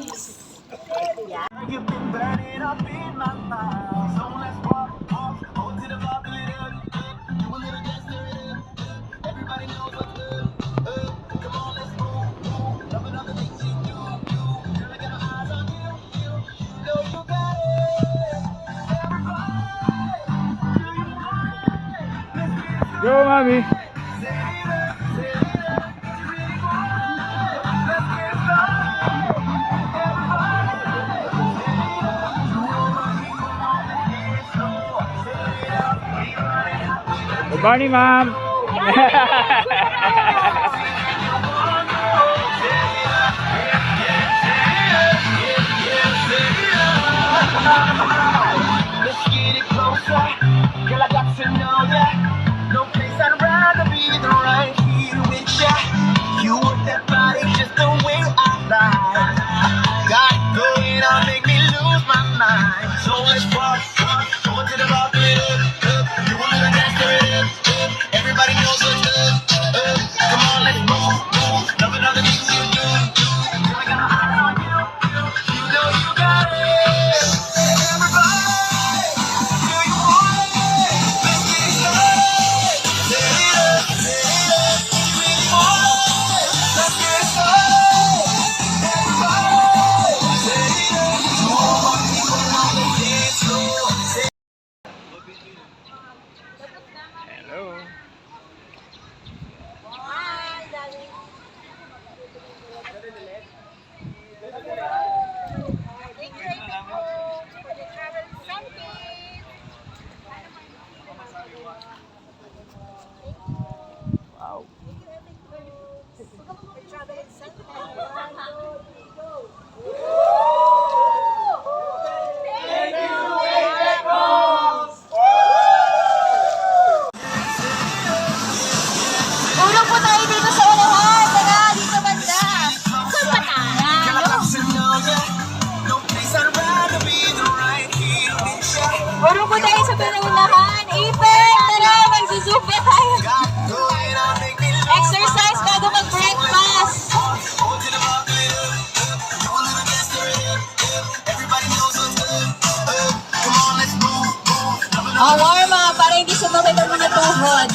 folks. Yeah. You've been burning up in my mind. So let's walk to the bar, do a little dance, everybody knows what's up. Come on, let's move. Loving all the things you do. Girl, I got my eyes on you. You know you got it. Everybody, Go, mommy. Good morning, ma'am. let's get it closer. Girl, I got to know ya. No place I'd rather be than right here with ya. You work that body just the way I like. Got it going on, make me lose my mind. So let's walk to the bar, do it up. You want me to dance, do it up. Everybody knows what's up. Come on, let's move. Loving all the things you do. Girl, I got my eyes on you. You know you got it. Everybody. Hello. Wow. Tulog po tayo dito sa unahan. Tara, dito banda. Saan ba tayo? Tulog po tayo sa unahan. Ethan, tara, magsusupa tayo. Exercise bago mag-breakfast. Warm up para hindi sumakit ang mga tuhod.